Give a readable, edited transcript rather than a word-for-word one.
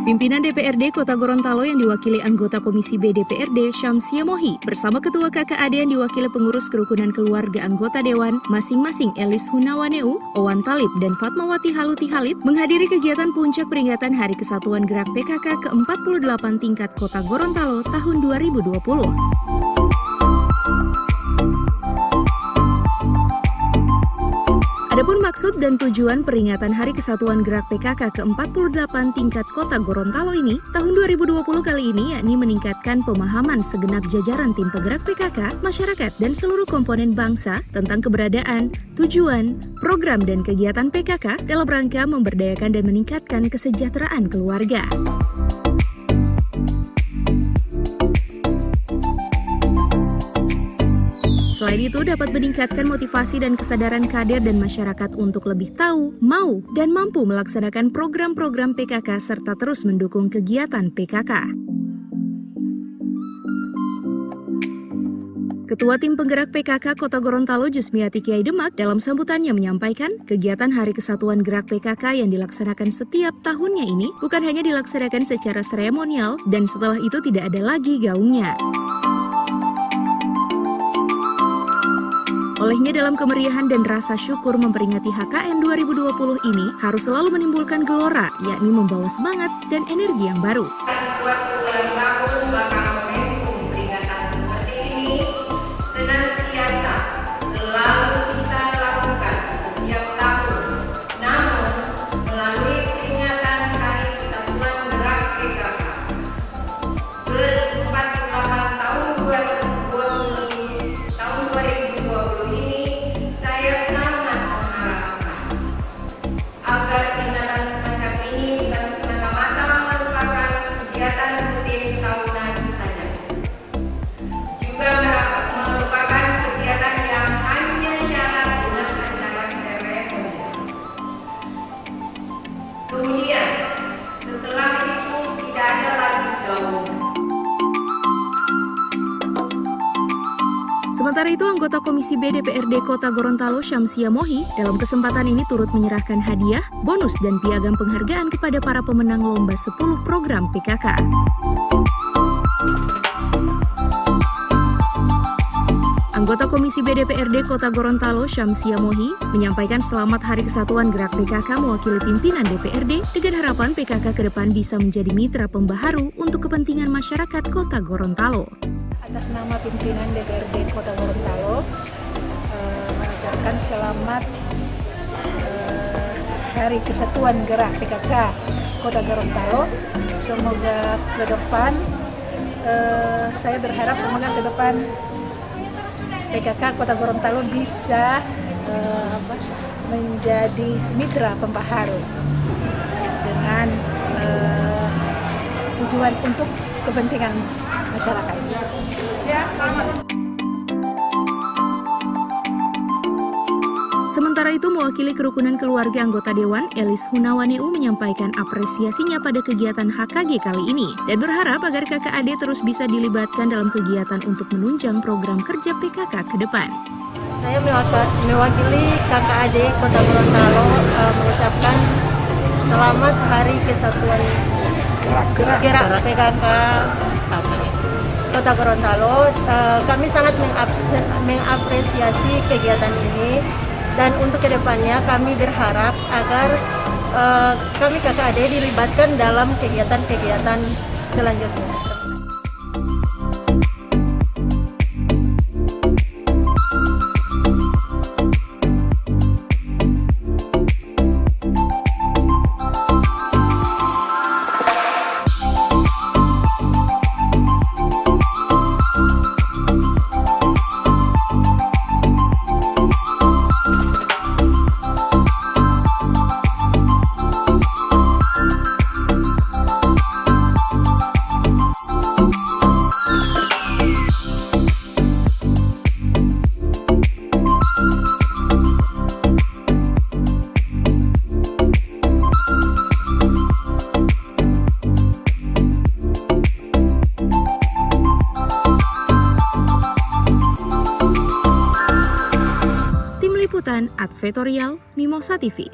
Pimpinan DPRD Kota Gorontalo yang diwakili anggota Komisi B DPRD Syamsia Mohi bersama Ketua KKAD yang diwakili pengurus kerukunan keluarga anggota Dewan masing-masing Elis Hunawaneu, Owan Talib, dan Fatmawati Haluti Halid menghadiri kegiatan puncak peringatan Hari Kesatuan Gerak PKK ke-48 tingkat Kota Gorontalo tahun 2020. Adapun maksud dan tujuan peringatan Hari Kesatuan Gerak PKK ke-48 tingkat Kota Gorontalo ini tahun 2020 kali ini yakni meningkatkan pemahaman segenap jajaran tim penggerak PKK, masyarakat, dan seluruh komponen bangsa tentang keberadaan, tujuan, program, dan kegiatan PKK dalam rangka memberdayakan dan meningkatkan kesejahteraan keluarga. Selain itu, dapat meningkatkan motivasi dan kesadaran kader dan masyarakat untuk lebih tahu, mau, dan mampu melaksanakan program-program PKK serta terus mendukung kegiatan PKK. Ketua Tim Penggerak PKK Kota Gorontalo Jusmiati Kiai Demak dalam sambutannya menyampaikan kegiatan Hari Kesatuan Gerak PKK yang dilaksanakan setiap tahunnya ini bukan hanya dilaksanakan secara seremonial dan setelah itu tidak ada lagi gaungnya. Olehnya dalam kemeriahan dan rasa syukur memperingati HKN 2020 ini harus selalu menimbulkan gelora, yakni membawa semangat dan energi yang baru. Suatu ulang tahun bakal momentum peringatan seperti ini senantiasa selalu kita lakukan setiap tahun. Namun melalui peringatan Hari Kesatuan Gerak PKK ke-48 tahun 2020 ini, saya sangat mengharapkan agar peringatan semacam ini bukan semata-mata merupakan kegiatan rutin tahunan saja, juga merupakan kegiatan yang hanya syarat dengan acara seremonial. Kemudian setelah itu tidak ada lagi gaung. Sementara itu, anggota Komisi B DPRD Kota Gorontalo Syamsia Mohi dalam kesempatan ini turut menyerahkan hadiah, bonus, dan piagam penghargaan kepada para pemenang lomba 10 program PKK. Anggota Komisi B DPRD Kota Gorontalo Syamsia Mohi menyampaikan selamat Hari Kesatuan Gerak PKK mewakili pimpinan DPRD dengan harapan PKK ke depan bisa menjadi mitra pembaharu untuk kepentingan masyarakat Kota Gorontalo. Atas nama pimpinan DPRD Kota Gorontalo mengucapkan selamat Hari Kesatuan Gerak PKK Kota Gorontalo. Semoga ke depan, saya berharap semoga ke depan PKK Kota Gorontalo bisa menjadi mitra pembaharu dengan tujuan untuk kepentingan masyarakat. Ya, selamat. Sementara itu, mewakili kerukunan keluarga anggota Dewan, Elis Hunawaneu menyampaikan apresiasinya pada kegiatan HKG kali ini dan berharap agar KKAD terus bisa dilibatkan dalam kegiatan untuk menunjang program kerja PKK ke depan. Saya mewakili KKAD Kota Gorontalo mengucapkan selamat Hari Kesatuan Gerak PKK Kota Gorontalo. Kami sangat mengapresiasi kegiatan ini dan untuk kedepannya kami berharap agar kami KKAD dilibatkan dalam kegiatan-kegiatan selanjutnya. Advertorial Mimosa TV.